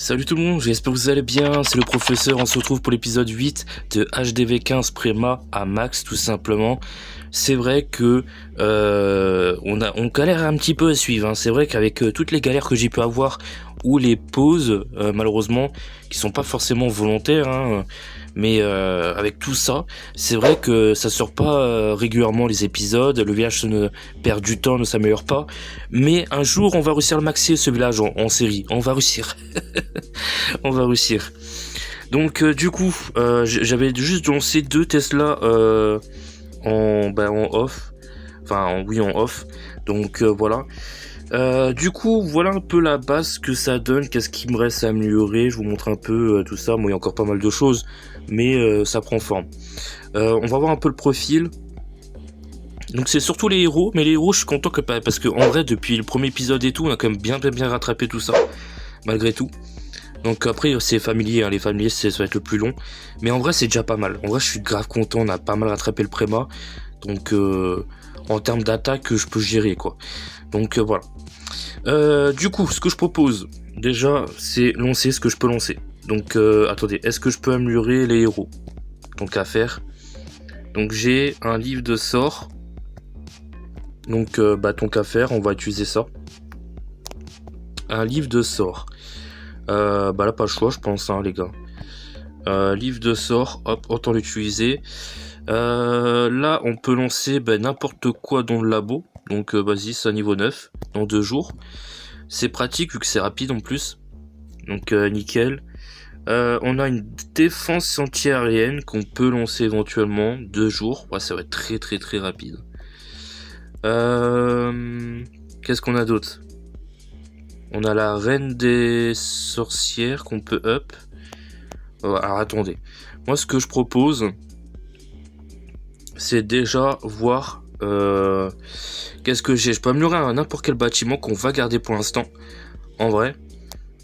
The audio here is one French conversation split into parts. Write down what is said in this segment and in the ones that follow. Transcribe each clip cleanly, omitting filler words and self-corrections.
Salut tout le monde, j'espère que vous allez bien, c'est le professeur, on se retrouve pour l'épisode 8 de HDV15 Préma à max tout simplement. C'est vrai que on galère un petit peu à suivre, hein. C'est vrai qu'avec toutes les galères que j'ai pu avoir ou les pauses malheureusement qui sont pas forcément volontaires, hein, mais avec tout ça, c'est vrai que ça sort pas régulièrement les épisodes, le village ne perd du temps, ne s'améliore pas, mais un jour on va réussir à le maxer ce village en série, on va réussir. On va réussir. Donc du coup, j'avais juste lancé 2 Tesla en off. Oui, en off. Donc voilà. Du coup, voilà un peu la base que ça donne. Qu'est-ce qui me reste à améliorer. Je vous montre un peu tout ça. Moi, il y a encore pas mal de choses, mais ça prend forme. On va voir un peu le profil. Donc c'est surtout les héros, mais les héros, je suis content que parce que en vrai, depuis le premier épisode et tout, on a quand même bien rattrapé tout ça, malgré tout. Donc après c'est familier, hein. Les familiers ça va être le plus long, mais en vrai c'est déjà pas mal. En vrai je suis grave content, on a pas mal rattrapé le préma, donc en termes d'attaque je peux gérer quoi. Donc voilà. Du coup ce que je propose déjà c'est lancer ce que je peux lancer. Donc attendez, est-ce que je peux améliorer les héros? Donc à faire. Donc j'ai un livre de sorts. Donc tant qu'à faire on va utiliser ça. Un livre de sorts. Là pas le choix je pense hein, les gars. Livre de sorts, hop, autant l'utiliser. Là on peut lancer n'importe quoi dans le labo. Donc vas-y, c'est à niveau 9 dans 2 jours. C'est pratique vu que c'est rapide en plus. Donc nickel. On a une défense anti-aérienne qu'on peut lancer éventuellement 2 jours. Ouais, ça va être très rapide. Qu'est-ce qu'on a d'autre? On a la reine des sorcières qu'on peut up. Alors attendez. Moi ce que je propose, c'est déjà voir qu'est-ce que j'ai. Je peux améliorer à n'importe quel bâtiment qu'on va garder pour l'instant. En vrai.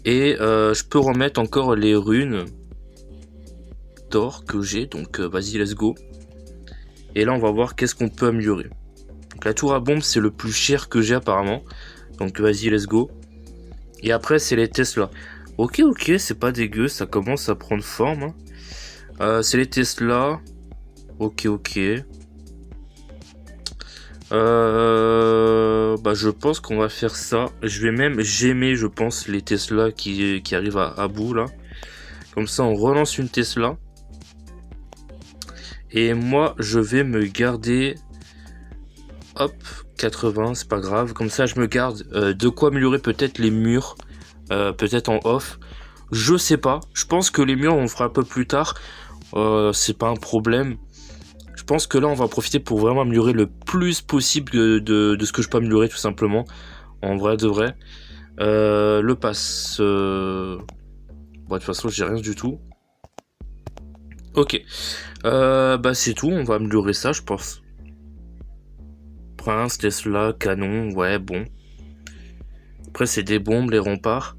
Et je peux remettre encore les runes d'or que j'ai. Donc vas-y let's go. Et là on va voir qu'est-ce qu'on peut améliorer. Donc la tour à bombe c'est le plus cher que j'ai apparemment. Donc vas-y let's go. Et après c'est les Tesla. Ok, c'est pas dégueu, ça commence à prendre forme. C'est les Tesla. Ok. Je pense qu'on va faire ça. Je vais même j'aimer, je pense, les Tesla qui arrivent à bout là. Comme ça, on relance une Tesla. Et moi, je vais me garder. Hop, 80, c'est pas grave. Comme ça, je me garde de quoi améliorer peut-être les murs. Peut-être en off. Je sais pas. Je pense que les murs, on fera un peu plus tard. C'est pas un problème. Je pense que là, on va profiter pour vraiment améliorer le plus possible de ce que je peux améliorer, tout simplement. En vrai, de vrai. Le pass. De toute façon, j'ai rien du tout. Ok. C'est tout. On va améliorer ça, je pense. Prince, Tesla, canon. Ouais, bon. Après, c'est des bombes, les remparts.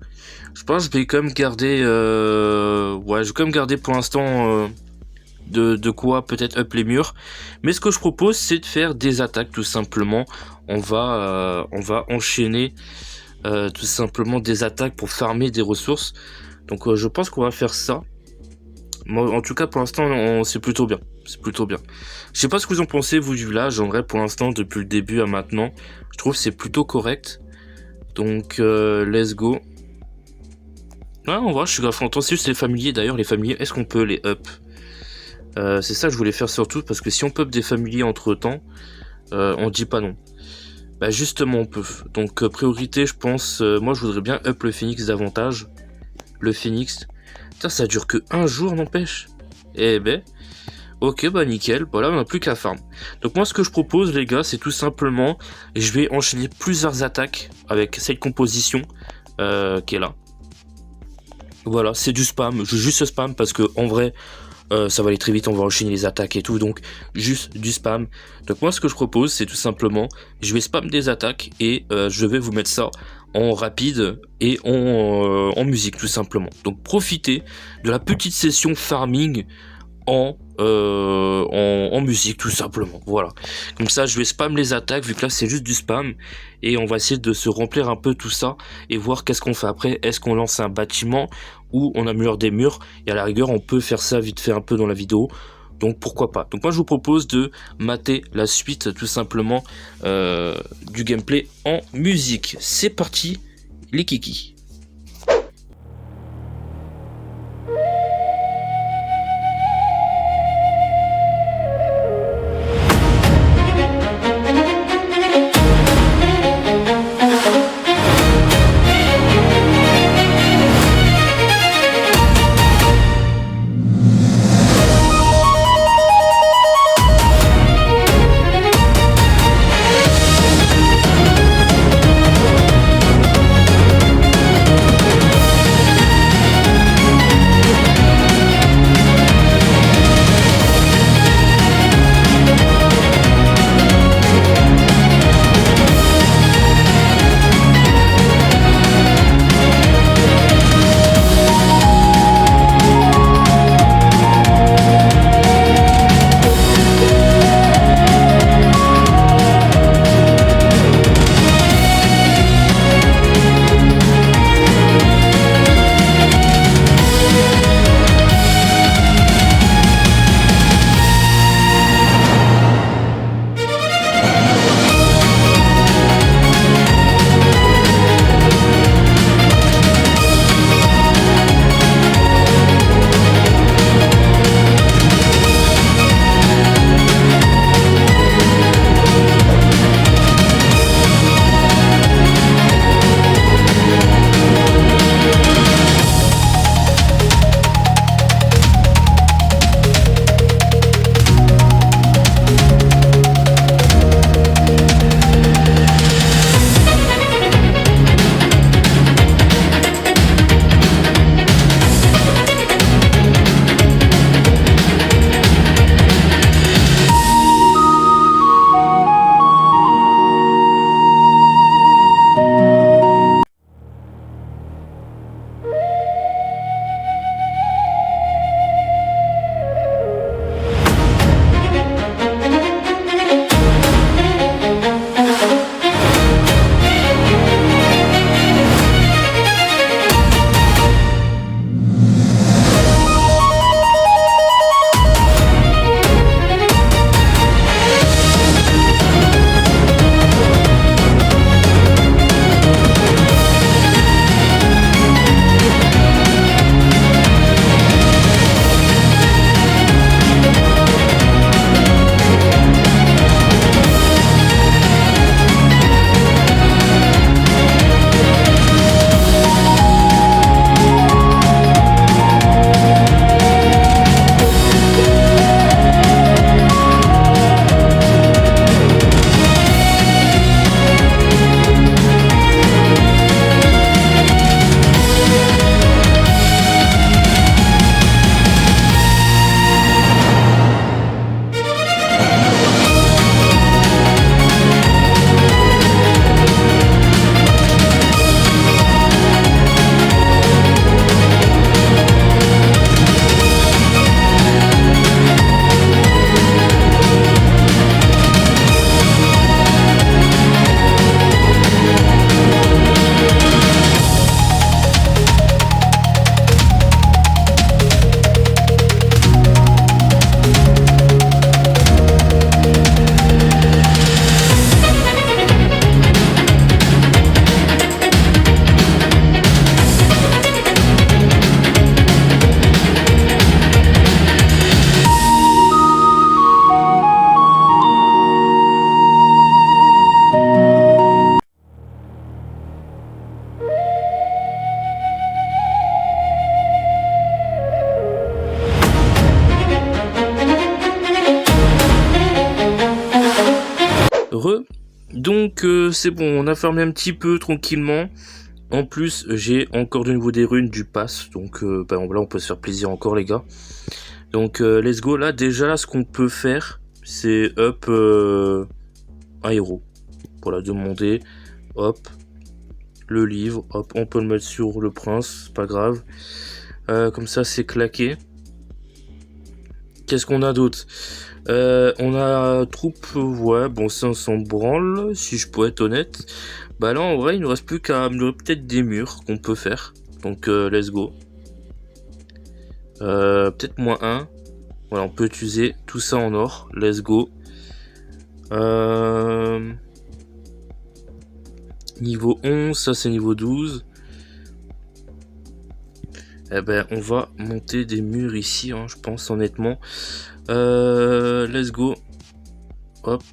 Je pense que je vais quand même garder... je vais quand même garder pour l'instant... De quoi peut-être up les murs, mais ce que je propose c'est de faire des attaques tout simplement. On va enchaîner tout simplement des attaques pour farmer des ressources. Donc je pense qu'on va faire ça. Moi, en tout cas pour l'instant c'est plutôt bien, je sais pas ce que vous en pensez vous du village. En vrai pour l'instant depuis le début à maintenant je trouve que c'est plutôt correct, donc let's go. Ouais, on voit, je suis grave content. C'est juste les familiers d'ailleurs, les familiers, est-ce qu'on peut les up? C'est ça que je voulais faire surtout, parce que si on peut up des familiers entre temps, on dit pas non. Justement on peut. Donc priorité je pense, moi je voudrais bien up le phoenix davantage. Le phoenix. Putain ça dure que 1 jour n'empêche. Ok nickel, voilà on n'a plus qu'à farm. Donc moi ce que je propose les gars c'est tout simplement, je vais enchaîner plusieurs attaques avec cette composition qui est là. Voilà c'est du spam, je juste spam parce que en vrai... ça va aller très vite, on va enchaîner les attaques et tout, donc juste du spam. Donc moi ce que je propose c'est tout simplement, je vais spam des attaques et je vais vous mettre ça en rapide et en musique tout simplement. Donc profitez de la petite session farming en en musique tout simplement. Voilà. Comme ça, je vais spam les attaques vu que là c'est juste du spam et on va essayer de se remplir un peu tout ça et voir qu'est-ce qu'on fait après. Est-ce qu'on lance un bâtiment ou on améliore des murs? Et à la rigueur, on peut faire ça vite fait un peu dans la vidéo. Donc pourquoi pas. Donc moi je vous propose de mater la suite tout simplement du gameplay en musique. C'est parti les kikis. Donc c'est bon, on a fermé un petit peu tranquillement. En plus, j'ai encore de nouveau des runes du pass. Donc là, on peut se faire plaisir encore, les gars. Donc let's go. Là, déjà, ce qu'on peut faire, c'est up un héros. Voilà, demander. Hop. Le livre. Hop, on peut le mettre sur le prince. C'est pas grave. Comme ça, c'est claqué. Qu'est-ce qu'on a d'autre? On a troupe, ouais, bon ça on s'en branle, si je pourrais être honnête. Bah là en vrai il nous reste plus qu'à améliorer peut-être des murs qu'on peut faire. Donc let's go. Peut-être -1. Voilà, on peut utiliser tout ça en or. Let's go. Niveau 11, ça c'est niveau 12. Eh ben on va monter des murs ici, hein, je pense honnêtement. Let's go. Hop.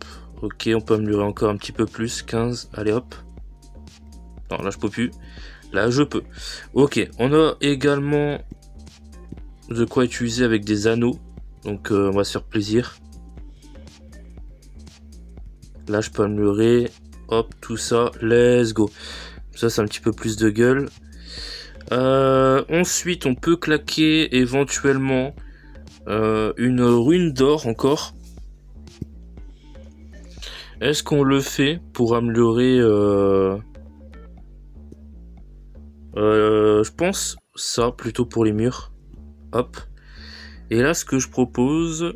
Ok, on peut améliorer encore un petit peu plus. 15. Allez hop. Non, là je peux plus. Là je peux. Ok, on a également de quoi utiliser avec des anneaux. Donc on va se faire plaisir. Là je peux améliorer. Hop, tout ça. Let's go. Ça c'est un petit peu plus de gueule. Ensuite on peut claquer éventuellement une rune d'or encore. Est-ce qu'on le fait pour améliorer je pense ça plutôt pour les murs. Hop. Et là ce que je propose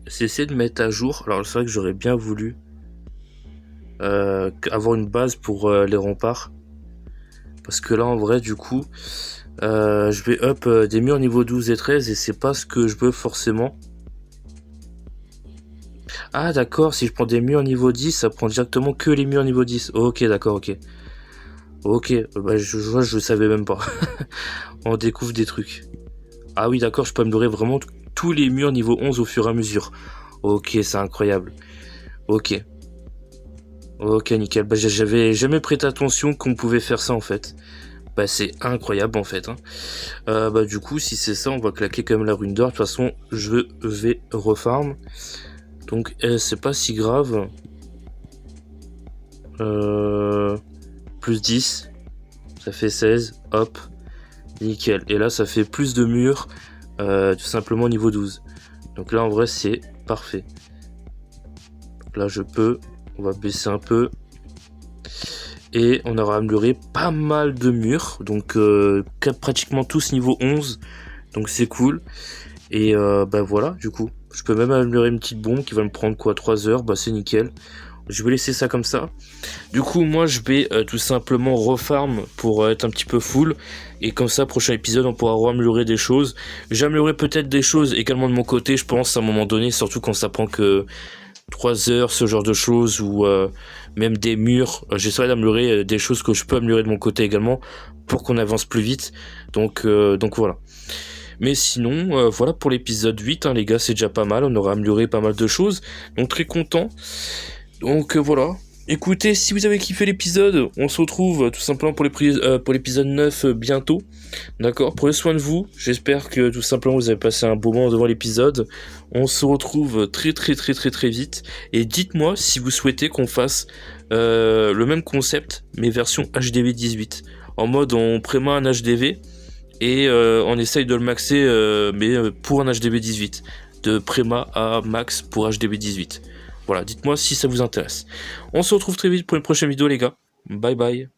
c'est essayer de mettre à jour. Alors c'est vrai que j'aurais bien voulu avoir une base pour les remparts. Parce que là en vrai du coup je vais up des murs niveau 12 et 13 et c'est pas ce que je veux forcément. Ah d'accord, si je prends des murs niveau 10, ça prend directement que les murs niveau 10. Ok d'accord, ok. Ok, bah je savais même pas. On découvre des trucs. Ah oui d'accord, je peux améliorer vraiment tous les murs niveau 11 au fur et à mesure. Ok, c'est incroyable. Ok. Ok nickel, bah j'avais jamais prêté attention qu'on pouvait faire ça en fait. Bah c'est incroyable en fait hein. Bah du coup si c'est ça on va claquer quand même la rune d'or. De toute façon je vais refarm. Donc c'est pas si grave. Plus 10. Ça fait 16. Hop. Nickel. Et là ça fait plus de murs. Tout simplement niveau 12. Donc là en vrai c'est parfait. Donc là je peux. On va baisser un peu. Et on aura amélioré pas mal de murs. Donc pratiquement tous niveau 11. Donc c'est cool. Et bah voilà du coup. Je peux même améliorer une petite bombe qui va me prendre quoi 3 heures. Bah c'est nickel. Je vais laisser ça comme ça. Du coup moi je vais tout simplement refarm pour être un petit peu full. Et comme ça prochain épisode on pourra améliorer des choses. J'améliorerai peut-être des choses également de mon côté je pense à un moment donné. Surtout quand ça prend que 3 heures ce genre de choses. Ou même des murs. J'essaierai d'améliorer des choses que je peux améliorer de mon côté également. Pour qu'on avance plus vite. Donc voilà. Mais sinon, voilà pour l'épisode 8, hein, les gars, c'est déjà pas mal. On aura amélioré pas mal de choses. Donc très content. Donc voilà. Écoutez, si vous avez kiffé l'épisode, on se retrouve tout simplement pour l'épisode 9 bientôt. D'accord? Prenez soin de vous. J'espère que tout simplement vous avez passé un beau moment devant l'épisode. On se retrouve très vite. Et dites-moi si vous souhaitez qu'on fasse le même concept, mais version HDV 18. En mode on préma un HDV et on essaye de le maxer, mais pour un HDV 18. De préma à max pour HDV 18. Voilà, dites-moi si ça vous intéresse. On se retrouve très vite pour une prochaine vidéo les gars. Bye bye.